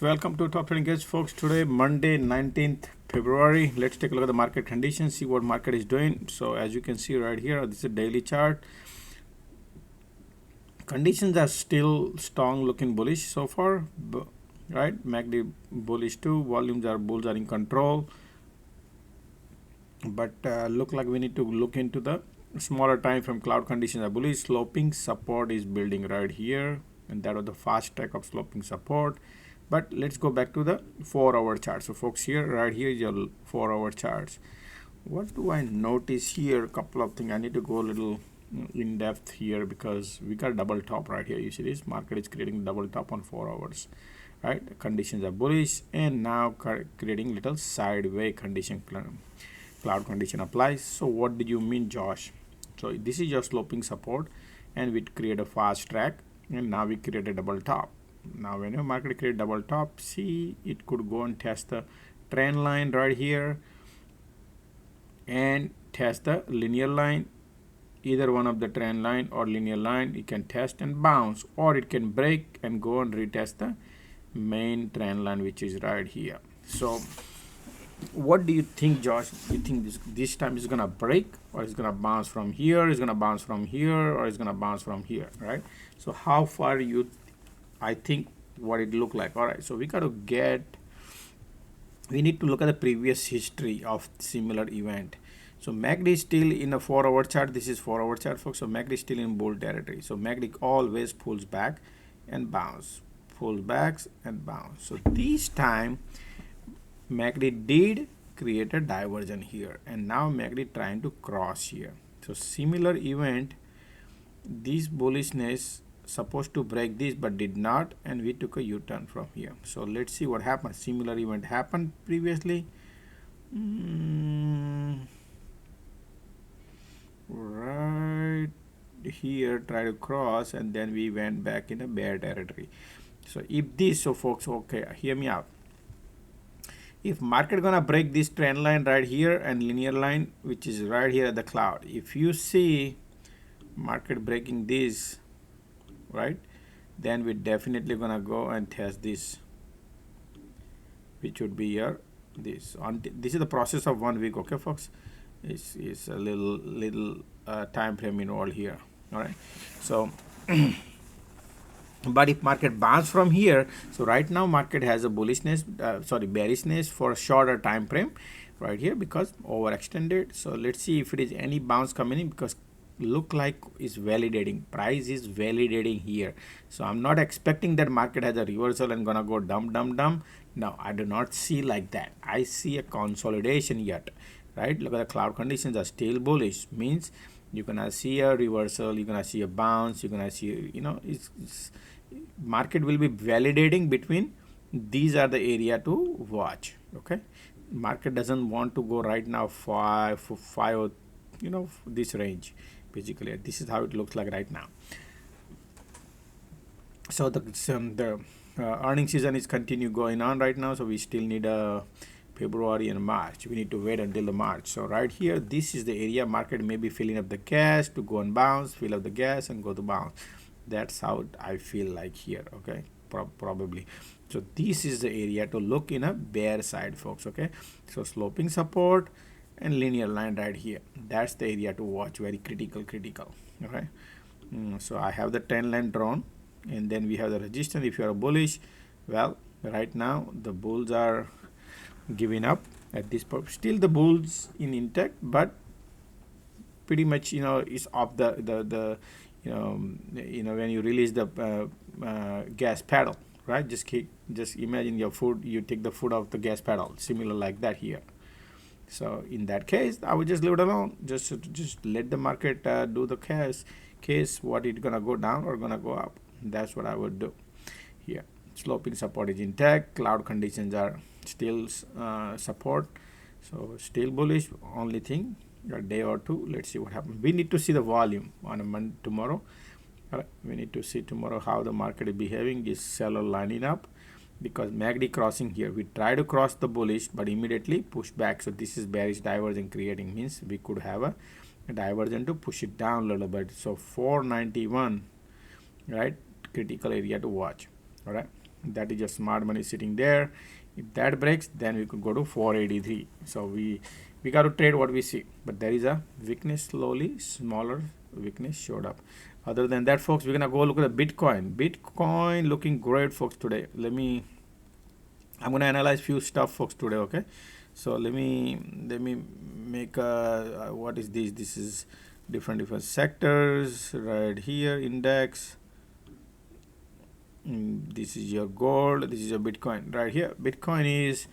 Welcome to Top Trading Edge, folks. Today, Monday, 19th February. Let's take a look at the market conditions, see what market is doing. So as you can see right here, this is a daily chart. Conditions are still strong, looking bullish so far, right? MACD bullish too. Bulls are in control, but look like we need to look into the smaller time frame. Cloud conditions are bullish. Sloping support is building right here, and that was the fast track of sloping support. But let's go back to the 4-hour chart. So folks, here right here is your 4-hour charts. What do I notice here? A couple of things. I need to go a little in depth here because we got a double top right here. You see this market is creating double top on 4 hours, right? Conditions are bullish and now creating little sideways condition. Cloud condition applies. So what did you mean, Josh? So this is your sloping support, and we create a fast track, and now we create a double top. Now when your market create double top, see, it could go and test the trend line right here and test the linear line. Either one of the trend line or linear line, it can test and bounce, or it can break and go and retest the main trend line, which is right here. So what do you think, Josh? You think this time is gonna break, or it's gonna bounce from here, it's gonna bounce from here, or it's gonna bounce from here, right? So how far I think what it look like. All right, so we need to look at the previous history of similar event. So MACD is still in a 4-hour chart. This is 4-hour chart, folks. So MACD is still in bull territory. So MACD always pulls back and bounce, pulls back and bounce. So this time MACD did create a diversion here, and now MACD trying to cross here. So similar event, this bullishness supposed to break this but did not, and we took a U-turn from here. So let's see what happened. Similar event happened previously. Right here, try to cross, and then we went back in a bear territory. So if this, so folks, okay, hear me out. If market gonna break this trend line right here and linear line, which is right here at the cloud, if you see market breaking this, right, then we're definitely gonna go and test this, which would be here. This is the process of 1 week, okay, folks. It's a little time frame involved here. All right, so but if market bounce from here, so right now market has a bearishness for a shorter time frame right here because overextended. So let's see if it is any bounce coming in, because look like is validating, price is validating here. So I'm not expecting that market has a reversal and gonna go dump. No, I do not see like that. I see a consolidation yet, right? Look at the cloud conditions are still bullish, means you're gonna see a reversal, you're gonna see a bounce, you're gonna see, it's market will be validating between these are the area to watch. Okay, market doesn't want to go right now five, this range. Basically, this is how it looks like right now. So the earning season is continue going on right now. So we still need a February and March. We need to wait until the March. So right here, this is the area market may be filling up the gas to go and bounce, fill up the gas and go to bounce. That's how I feel like here. Okay, probably. So this is the area to look in a bear side, folks. Okay, so sloping support and linear line right here, that's the area to watch. Very critical. Okay, so I have the 10 line drawn, and then we have the resistance. If you are bullish, well, right now the bulls are giving up at this point. Still the bulls in intact, but pretty much it's off the when you release the gas pedal, right? Just imagine your foot, you take the foot off the gas pedal, similar like that here. So in that case, I would just leave it alone. Just let the market do the case what it gonna go down or gonna go up. That's what I would do here. Sloping support is intact. Cloud conditions are still support. So still bullish. Only thing, a day or two. Let's see what happens. We need to see the volume on a tomorrow. We need to see tomorrow how the market is behaving. Is seller lining up? Because MACD crossing here, we try to cross the bullish but immediately push back. So this is bearish divergence creating, means we could have a divergence to push it down a little bit. So 491, right, critical area to watch. All right, That is just smart money sitting there. If that breaks, then we could go to 483. So we got to trade what we see. But there is a weakness slowly, smaller weakness showed up. Other than that, folks, we're gonna go look at the Bitcoin. Bitcoin looking great, folks, today. I'm gonna analyze few stuff, folks, today. Okay, so let me make a what is this? This is different sectors right here. Index. This is your gold. This is your Bitcoin right here. Bitcoin is,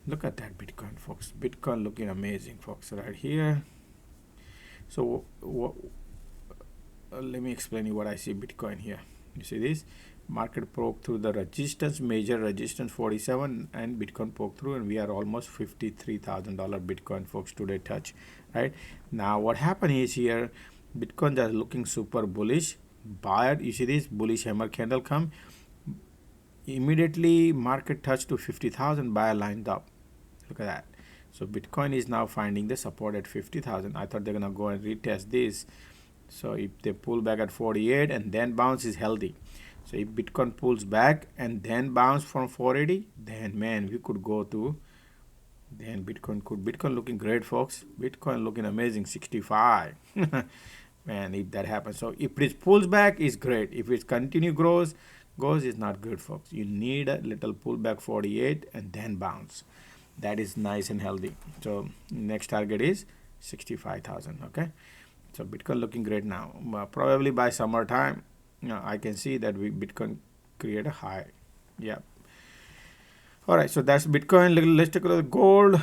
look at that Bitcoin, folks. Bitcoin looking amazing, folks, right here. So let me explain you what I see Bitcoin here. You see this market broke through the resistance, major resistance 47, and Bitcoin broke through, and we are almost $53,000 Bitcoin, folks, today touch. Right now what happened is here Bitcoin is looking super bullish. Buyer, you see this bullish hammer candle come, immediately market touched to 50,000, buyer lined up. Look at that. So Bitcoin is now finding the support at 50,000. I thought they're gonna go and retest this. So if they pull back at 48 and then bounce, is healthy. So if Bitcoin pulls back and then bounce from 480, then man, we could go to, then Bitcoin looking great, folks. Bitcoin looking amazing, 65. Man, if that happens. So if it pulls back, is great. If it continue goes, is not good, folks. You need a little pullback 48 and then bounce. That is nice and healthy. So next target is 65,000. Okay. So Bitcoin looking great now. Probably by summertime, I can see that Bitcoin create a high. Yeah. All right. So that's Bitcoin. Let's take a look at gold.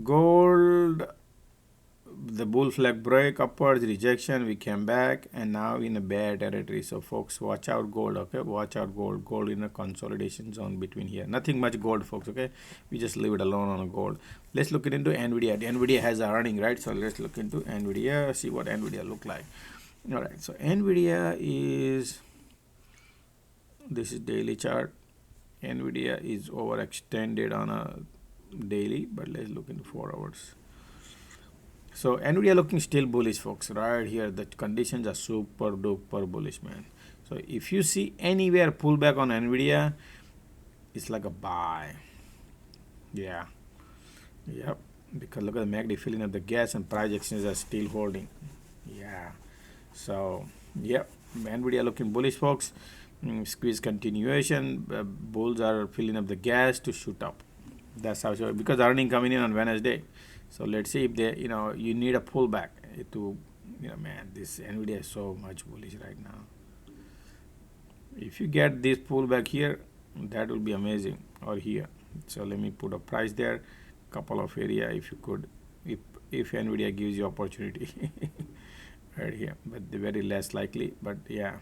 Gold. The bull flag break, upwards, rejection, we came back, and now in a bear territory. So folks, watch out gold. Okay, watch out gold. Gold in a consolidation zone between here. Nothing much gold, folks. Okay, we just leave it alone on a gold. Let's look into Nvidia. Nvidia has a earning, right? So let's look into Nvidia, see what Nvidia look like. All right, so Nvidia is, this is daily chart. Nvidia is overextended on a daily, but let's look into 4 hours. So Nvidia looking still bullish, folks. Right here, the conditions are super duper bullish, man. So if you see anywhere pullback on Nvidia, it's like a buy. Yeah. Yep. Because look at the MACD filling up the gas and price actions are still holding. Yeah. So yep, Nvidia looking bullish, folks. Squeeze continuation. Bulls are filling up the gas to shoot up. That's how. So because earning coming in on Wednesday. So let's see if they, you need a pullback to, man, this Nvidia is so much bullish right now. If you get this pullback here, that will be amazing, or here. So let me put a price there, couple of area if you could, if Nvidia gives you opportunity right here, but very less likely. But yeah,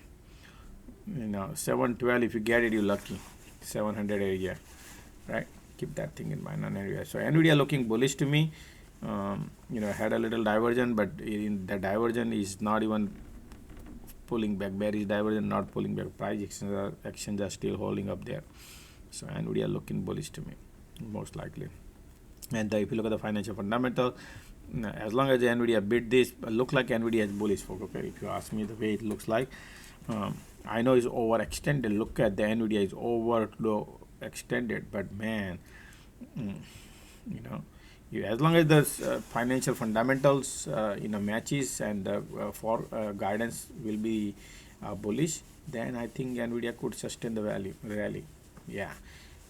712, if you get it, you're lucky. 700 area, right? Keep that thing in mind on Nvidia. So Nvidia looking bullish to me. Had a little diversion, but in the diversion is not even pulling back. Bearish diversion, not pulling back. Price actions are still holding up there. So Nvidia looking bullish to me, most likely. And if you look at the financial fundamental, as long as the Nvidia beat this, look like Nvidia is bullish, folks. Okay, if you ask me the way it looks like, I know it's overextended. Look at the Nvidia is overextended, but man, as long as the financial fundamentals matches and for guidance will be bullish, then I think Nvidia could sustain the rally. Yeah,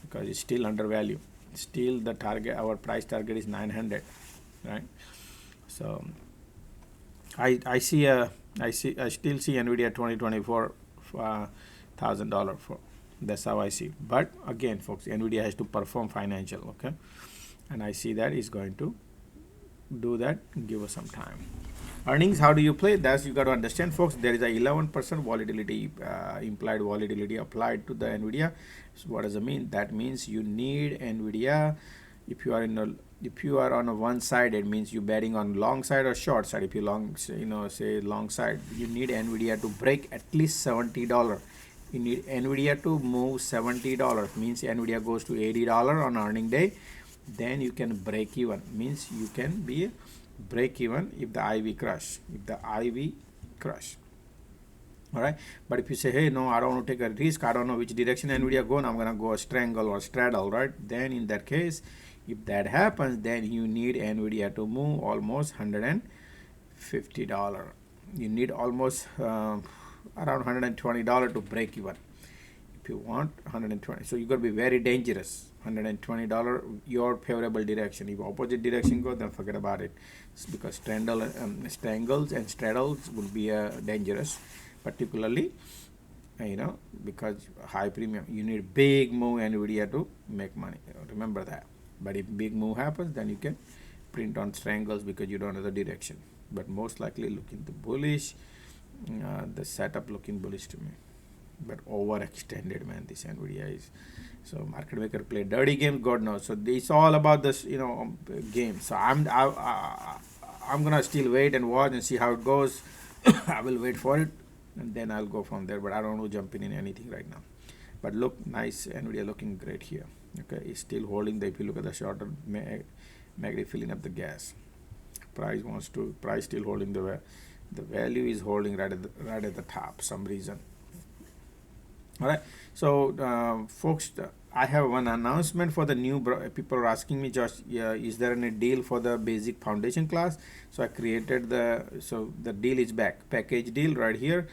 because it's still undervalued. Still the target, our price target is 900, right? So I still see Nvidia 2024 $1,000 for. That's how I see. But again, folks, Nvidia has to perform financial, okay? And I see that is going to do that. Give us some time. Earnings, how do you play? That's you got to understand, folks. There is a 11% volatility, implied volatility applied to the Nvidia. So what does it mean? That means you need Nvidia. If you are on a one side, it means you betting on long side or short side. If you say long side, you need Nvidia to break at least $70. You need Nvidia to move $70. Means Nvidia goes to $80 on earning day. Then you can break even. Means you can be break even if the IV crush. All right, but if you say, hey, no, I don't want to take a risk, I don't know which direction Nvidia going, I'm gonna go a strangle or straddle, right? Then in that case, if that happens, then you need Nvidia to move almost $150. You need almost around $120 to break even. If you want 120, so you got to be very dangerous. $120 your favorable direction. If opposite direction go, then forget about it. It's because strangles and straddles will be dangerous, particularly because high premium. You need big move Nvidia to make money. Remember that. But if big move happens, then you can print on strangles because you don't know the direction. But most likely looking the bullish. The setup looking bullish to me, but overextended, man. This Nvidia is. So market maker play dirty game, God knows. So it's all about this game. So I'm gonna still wait and watch and see how it goes. I will wait for it and then I'll go from there, but I don't want to jump in anything right now. But look, nice. Nvidia looking great here. Okay, it's still holding if you look at the shorter MACD filling up the gas. Price still holding the value is holding right at the top some reason. All right, so folks, I have one announcement for the new people are asking me, Josh, is there any deal for the basic foundation class? So I created the deal is back, package deal right here.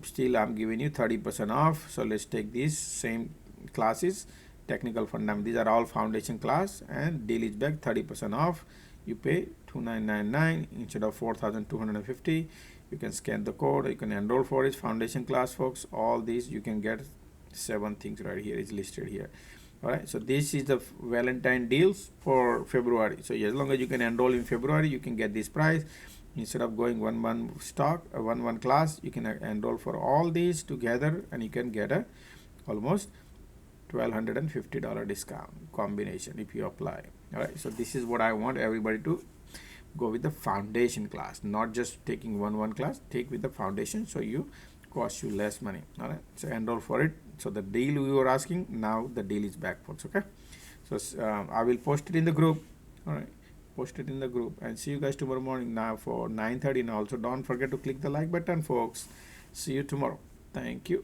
Still I'm giving you 30% off. So let's take these same classes, technical fundamental. These are all foundation class, and deal is back, 30% off. You pay $2,999 instead of $4,250. You can scan the code, you can enroll for it. Foundation class, folks, all these you can get 7 things right here is listed here. All right, so this is the Valentine deals for February. So as long as you can enroll in February, you can get this price. Instead of going one stock, one class, you can enroll for all these together, and you can get a almost $1,250 discount combination if you apply. All right, so this is what I want everybody to go with, the foundation class, not just taking one class. Take with the foundation, so you cost you less money. All right, so enroll for it. So the deal we were asking, now the deal is back, folks. Okay, so I will post it in the group. All right, post it in the group, and see you guys tomorrow morning now for 9:30. And also don't forget to click the like button, folks. See you tomorrow. Thank you.